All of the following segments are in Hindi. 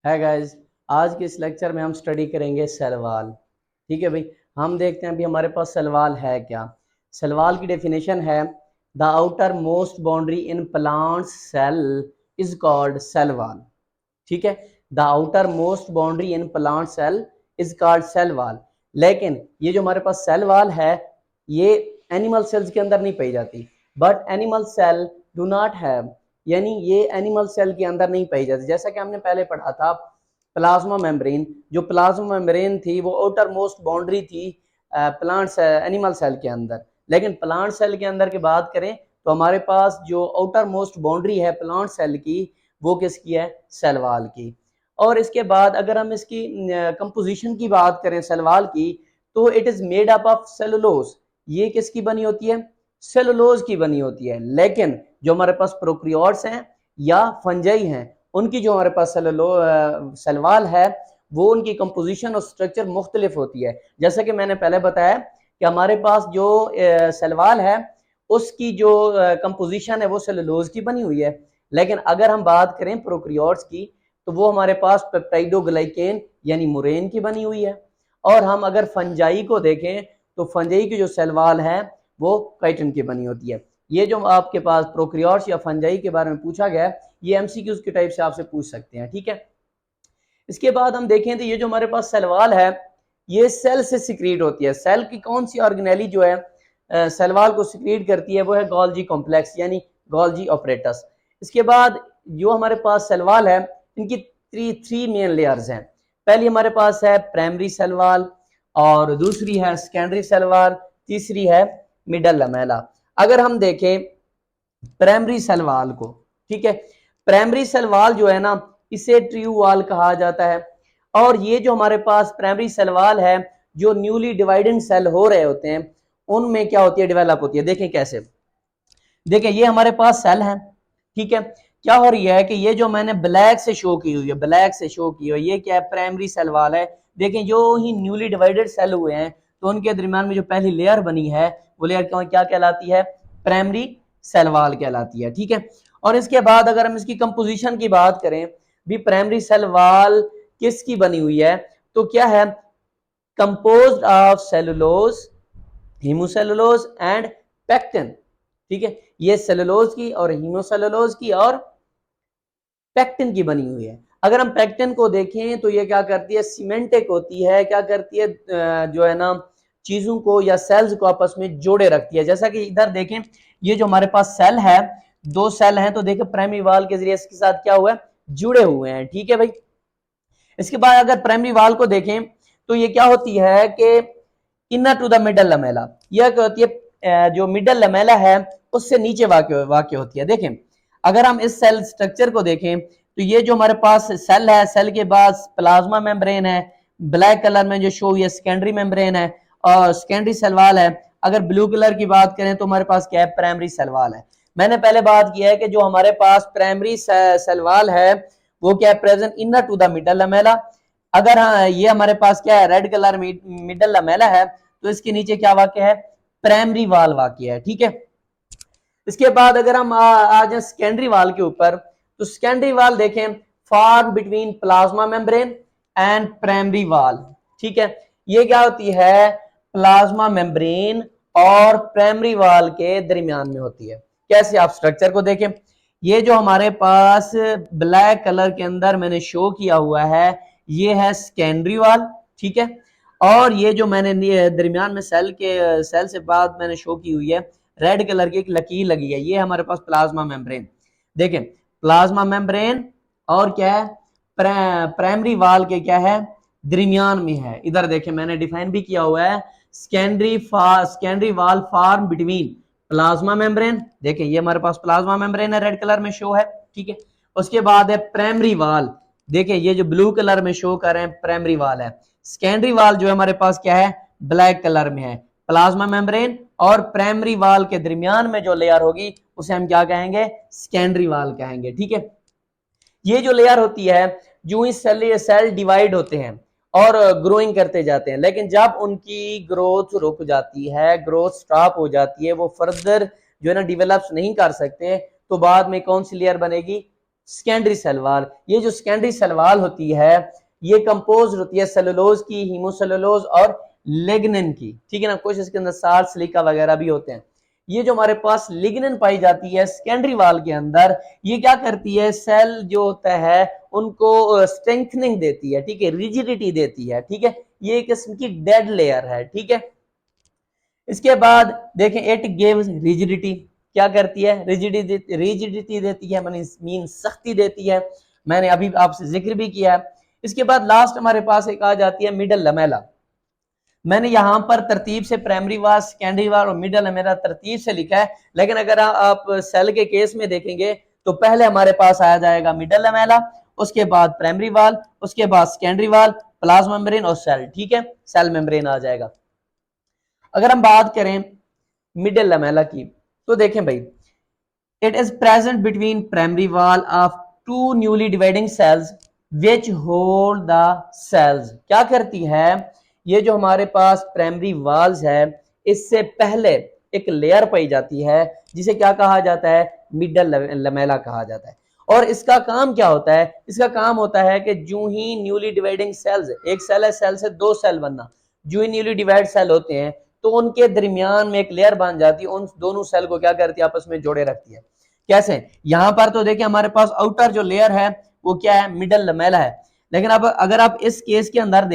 है गाइस। आज के इस लेक्चर में हम स्टडी करेंगे सेल वॉल। ठीक है भाई, हम देखते हैं अभी हमारे पास सेल वॉल है क्या। सेल वॉल की डेफिनेशन है the outermost boundary in plant cell is called cell wall. ठीक है, the outermost boundary in plant cell is called cell wall. लेकिन ये जो हमारे पास सेल वॉल है ये एनिमल सेल्स के अंदर नहीं पाई जाती, but animal cell do not have, यानी ये एनिमल सेल के अंदर नहीं पाई जाती। जैसा कि हमने पहले पढ़ा था प्लाज्मा मेम्ब्रेन, जो प्लाज्मा मेम्ब्रेन थी वो आउटर मोस्ट बाउंड्री थी प्लांट एनिमल सेल के अंदर। लेकिन प्लांट सेल के अंदर की बात करें तो हमारे पास जो आउटर मोस्ट बाउंड्री है प्लांट सेल की वो किसकी है, सेल वॉल की। और इसके बाद अगर हम इसकी कंपोजिशन की बात करें सेल वॉल की, तो it is made up of cellulose. ये किसकी बनी होती है, सेलुलोज की बनी होती है। लेकिन जो हमारे पास प्रोक्रियोट्स हैं या फंजाई हैं उनकी जो हमारे पास सेल वॉल है वो उनकी कंपोजिशन और स्ट्रक्चर मुख्तलिफ होती है। जैसा कि मैंने पहले बताया कि हमारे पास जो सेल वॉल है उसकी जो कंपोजिशन है वो सेलुलोज की बनी हुई है। लेकिन अगर हम बात करें प्रोक्रियोट्स की तो वो हमारे पास पेप्टाइडोग्लाइकेन यानी मुरेन की बनी हुई है। और हम अगर फंजाई को देखें तो फंजाई की जो सेल वॉल है वो काइटिन की बनी होती है। ये जो आपके पास प्रोक्रियोट्स या फंजाई के बारे में पूछा गया है ये एमसीक्यूज के टाइप से आपसे पूछ सकते हैं। ठीक है, इसके बाद हम देखें तो ये जो हमारे पास सेल वॉल है ये सेल से सिक्रीट होती है। सेल की कौन सी ऑर्गेनेली जो है सेल वॉल को सिक्रीट करती है वो है गोल्जी कॉम्प्लेक्स यानी गोल्जी ऑपरेटस। इसके बाद जो हमारे पास सेल वॉल है इनकी थ्री मेन लेयर्स हैं। पहली हमारे पास है प्राइमरी सेल वॉल, और दूसरी है सेकेंडरी सेल वॉल, तीसरी है मिडल लमेला। अगर हम देखें प्राइमरी सेल वॉल को, ठीक है, प्राइमरी सेल वॉल जो है ना इसे ट्रू वॉल कहा जाता है। और ये जो हमारे पास प्राइमरी सेल वॉल है जो न्यूली डिवाइडेड सेल हो रहे होते हैं उनमें क्या होती है, डेवलप होती है। देखें कैसे, देखें ये हमारे पास सेल है, ठीक है, क्या हो रही है कि ये जो मैंने ब्लैक से शो की हुई है, ब्लैक से शो की हुई है, ये क्या है, प्राइमरी सेल वॉल है। देखें जो ही न्यूली डिवाइडेड सेल हुए हैं तो उनके दरमियान में जो पहली लेयर बनी है वो लेयर क्या कहलाती है, प्राइमरी सेल वॉल कहलाती है। ठीक है, और इसके बाद अगर हम इसकी कंपोजिशन की बात करें भी प्राइमरी सेल वॉल किसकी बनी हुई है तो क्या है, composed of cellulose, hemicellulose and pectin. ठीक है, ये सेलुलोज की और हीमोसेलुलोज की और पेक्टिन की बनी हुई है। अगर हम पेक्टिन को देखें तो ये क्या करती है, सीमेंटिक होती है, क्या करती है जो है ना चीजों को या सेल्स को आपस में जोड़े रखती है। जैसा कि इधर देखें ये जो हमारे पास सेल है, दो सेल हैं तो देखें प्राइमरी वॉल के जरिए इसके साथ क्या हुआ है, जुड़े हुए हैं। ठीक है भाई, इसके बाद अगर प्राइमरी वॉल को देखें तो ये क्या होती है कि inner to the middle lamella, यह क्या होती है, जो मिडल लमेला है उससे नीचे वाक्य होती है। देखें अगर हम इस सेल स्ट्रक्चर को देखें तो ये जो हमारे पास सेल है, सेल के बाद प्लाज्मा मेम्ब्रेन है, ब्लैक कलर में जो शो हुई है सेकेंडरी मेम्ब्रेन है और सेकेंडरी सेल वॉल है। अगर ब्लू कलर की बात करें तो हमारे पास क्या है, प्राइमरी सेल वॉल है। मैंने पहले बात किया है कि जो हमारे पास प्राइमरी सेल वॉल है वो क्या है, present inner to the middle lamella. अगर हाँ ये हमारे पास क्या है, रेड कलर मिडल लमेला है तो इसके नीचे क्या वाक्य है, प्राइमरी वॉल वाक्य है। ठीक है, इसके बाद अगर हम आ जाए सेकेंडरी वॉल के ऊपर तो सेकेंडरी वॉल देखें form between plasma membrane and primary wall. ठीक है, ये क्या होती है, प्लाज्मा मेम्ब्रेन और प्राइमरी वॉल के दरमियान में होती है। कैसे, आप स्ट्रक्चर को देखें, ये जो हमारे पास ब्लैक कलर के अंदर मैंने शो किया हुआ है ये है सेकेंडरी वॉल। ठीक है, और ये जो मैंने दरमियान में सेल से बाद मैंने शो की हुई है रेड कलर की एक लकीर लगी है, ये हमारे पास प्लाज्मा मेम्ब्रेन। देखें प्लाज्मा मेम्ब्रेन और क्या है, प्राइमरी वॉल के क्या है, दरमियान में है। इधर देखें मैंने डिफाइन भी किया हुआ है, secondary wall form between plasma membrane. देखें ये हमारे पास प्लाज्मा मेम्ब्रेन है, रेड कलर में शो है। ठीक है, उसके बाद है प्राइमरी वॉल, देखें ये जो ब्लू कलर में शो कर रहे हैं प्राइमरी वॉल है। सेकेंडरी वॉल जो है हमारे पास क्या है, ब्लैक कलर में है। प्लाज्मा मेम्ब्रेन और प्राइमरी वॉल के दरमियान में जो लेयर होगी उसे हम क्या कहेंगे, सेकेंडरी वॉल कहेंगे। ठीक है, ये जो लेयर होती है जो ही सेल डिवाइड होते हैं और ग्रोइंग करते जाते हैं, लेकिन जब उनकी ग्रोथ रुक जाती है, ग्रोथ स्टॉप हो जाती है, वो फर्दर जो है ना डेवलप नहीं कर सकते, तो बाद में कौन सी लेयर बनेगी, सेकेंडरी सेल वॉल। ये जो सेकेंडरी सेल वॉल होती है ये कंपोज होती है सेलुलोज की, हीमोसेलुलोज और लिग्निन की, ठीक है ना। कुछ इसके अंदर साल्ट, सिलिका वगैरह भी होते हैं। ये जो हमारे पास लिग्निन पाई जाती है सेकेंडरी वॉल के अंदर, ये क्या करती है, सेल जो होता है उनको स्ट्रेंथनिंग देती है, ठीक है, रिजिडिटी देती है, ठीक है। ये एक किस्म की डेड लेयर है, ठीक है। इसके बाद देखें इट गिव्स रिजिडिटी, क्या करती है, रिजिडिटी देती है, मीन सख्ती देती है, मैंने अभी आपसे जिक्र भी किया है। इसके बाद लास्ट हमारे पास एक आ जाती है मिडल लमेला। मैंने यहां पर तरतीब से प्राइमरी वाल, सेकेंडरी वाल और मिडल लमेला तरतीब से लिखा है, लेकिन अगर आप सेल के केस में देखेंगे तो पहले हमारे पास आया जाएगा मिडल लमेला, उसके बाद प्राइमरी वाल, उसके बाद सेकेंडरी वाल, प्लाज्मा मेम्ब्रेन और सेल, ठीक है, सेल मेम्ब्रेन आ जाएगा। अगर हम बात करें मिडल लमेला की तो देखें भाई, it is present between primary wall of two newly dividing cells which hold the cells. क्या करती है, ये जो हमारे पास प्राइमरी वॉल्स है इससे पहले एक लेयर पाई जाती है जिसे क्या कहा जाता है, मिडल लमेला कहा जाता है। और इसका काम क्या होता है, इसका काम होता है कि जो ही न्यूली डिवाइडिंग सेल्स, एक सेल है, सेल से दो सेल बनना, जो ही न्यूली डिवाइड सेल होते हैं तो उनके दरमियान में एक लेयर बन जाती है, उन दोनों सेल को क्या करती है, आपस में जोड़े रखती है। कैसे, यहां पर तो देखिए हमारे पास आउटर जो लेयर है वो क्या है, मिडल लमेला है। लेकिन अब अगर आप इस केस के अंदर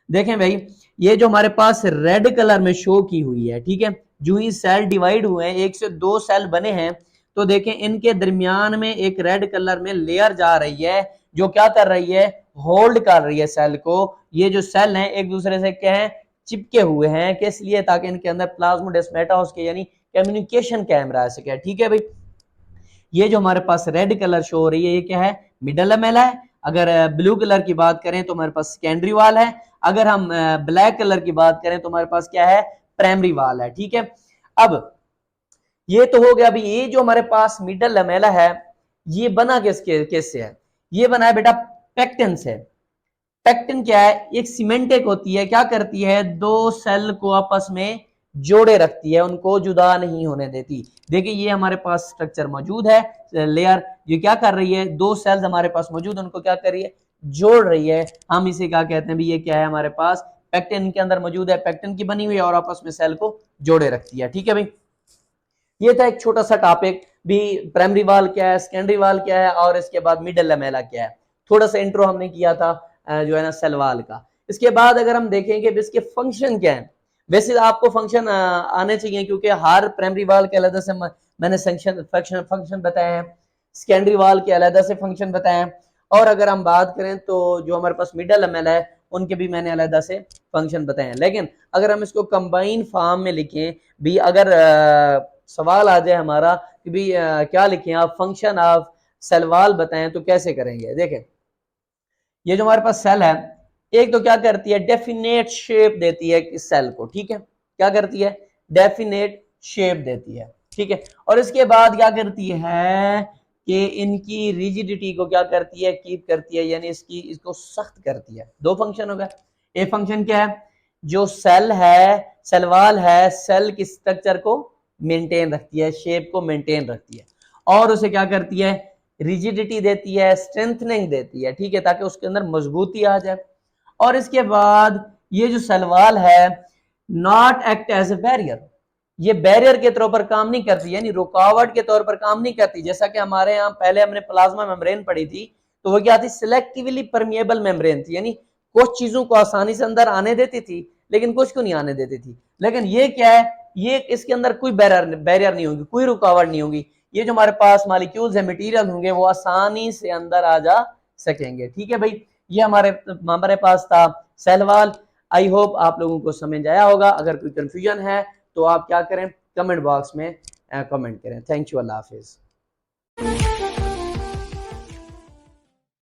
देखें भाई, ये जो हमारे पास रेड कलर में शो की हुई है, ठीक है, जो ही सेल डिवाइड हुए हैं, एक से दो सेल बने हैं, तो देखें इनके दरमियान में एक रेड कलर में लेयर जा रही है जो क्या कर रही है, होल्ड कर रही है सेल को। ये जो सेल हैं एक दूसरे से क्या है, चिपके हुए हैं, किस लिए, ताकि इनके अंदर प्लाज्मोडेस्माटा हो सके, यानी कम्युनिकेशन कायम रह सके, ठीक है भाई। ये जो हमारे पास रेड कलर शो हो रही है ये क्या है, मिडल लमेला है। अगर ब्लू कलर की बात करें तो हमारे पास सेकेंडरी वाल है। अगर हम ब्लैक कलर की बात करें तो हमारे पास क्या है, प्राइमरी वाल है, ठीक है। अब ये तो हो गया, अभी ये जो हमारे पास मिडल लमेला है ये बना किससे है, ये बना है बेटा पेक्टिन से। पेक्टिन क्या है, एक सीमेंटिक होती है, क्या करती है, दो सेल को आपस में जोड़े रखती है, उनको जुदा नहीं होने देती। देखिए ये हमारे पास स्ट्रक्चर मौजूद है, लेयर ये क्या कर रही है, दो सेल्स हमारे पास मौजूद, उनको क्या कर रही है, जोड़ रही है। हम इसे क्या कहते हैं भी, ये क्या है, हमारे पास पेक्टिन के अंदर मौजूद है, पेक्टिन की बनी हुई है और आपस में सेल को जोड़े रखती है, ठीक है भाई। ये था एक छोटा सा टॉपिक भी, प्राइमरी वाल क्या है, सेकेंडरी वाल क्या है और इसके बाद मिडल लमेला क्या है। थोड़ा सा इंट्रो हमने किया था जो है ना सेल वाल का। इसके बाद अगर हम देखेंगे इसके फंक्शन क्या है, वैसे आपको फंक्शन आने चाहिए क्योंकि हर प्राइमरी वाल के अलग से मैंने फंक्शन बताए हैं, सेकेंडरी वाल के अलग से फंक्शन बताए हैं, और अगर हम बात करें तो जो हमारे पास मिडल लमेला है उनके भी मैंने अलग से फंक्शन बताए हैं। लेकिन अगर हम इसको कंबाइन फॉर्म में लिखें भी, अगर सवाल आ जाए हमारा कि भी क्या लिखें आप, फंक्शन ऑफ सेल वॉल बताएं तो कैसे करेंगे। देखें ये जो हमारे पास सेल है, एक तो क्या करती है, डेफिनेट शेप देती है इस सेल को, ठीक है, क्या करती है, डेफिनेट शेप देती है, ठीक है। और इसके बाद क्या करती है कि इनकी रिजिडिटी को क्या करती है, कीप करती है, यानी इसको सख्त करती है। दो फंक्शन हो गए। ए फंक्शन क्या है, जो सेल है, सेल वॉल है, सेल की स्ट्रक्चर को मेंटेन रखती है, शेप को मेंटेन रखती है, और उसे क्या करती है, रिजिडिटी देती है, स्ट्रेंथनिंग देती है, ठीक है, ताकि उसके अंदर मजबूती आ जाए। और इसके बाद ये जो सेल वॉल है not act as a barrier, ये बैरियर के तौर पर काम नहीं करती, यानी रुकावट के तौर पर काम नहीं करती। जैसा कि हमारे यहाँ पहले हमने प्लाज्मा मेम्ब्रेन पढ़ी थी, तो वो क्या थी, सिलेक्टिवली परमिएबल मेम्ब्रेन थी, यानी कुछ चीजों को आसानी से अंदर आने देती थी लेकिन कुछ को नहीं आने देती थी। लेकिन ये क्या है, ये इसके अंदर कोई बैरियर नहीं होगी, कोई रुकावट नहीं होगी। ये जो हमारे पास मॉलिक्यूल्स है, मटेरियल होंगे, वो आसानी से अंदर आ जा सकेंगे, ठीक है भाई। ये हमारे पास था सेल वॉल। आई होप आप लोगों को समझ आया होगा। अगर कोई कंफ्यूजन है तो आप क्या करें, कमेंट बॉक्स में कमेंट करें। Thank you, Allah Hafiz.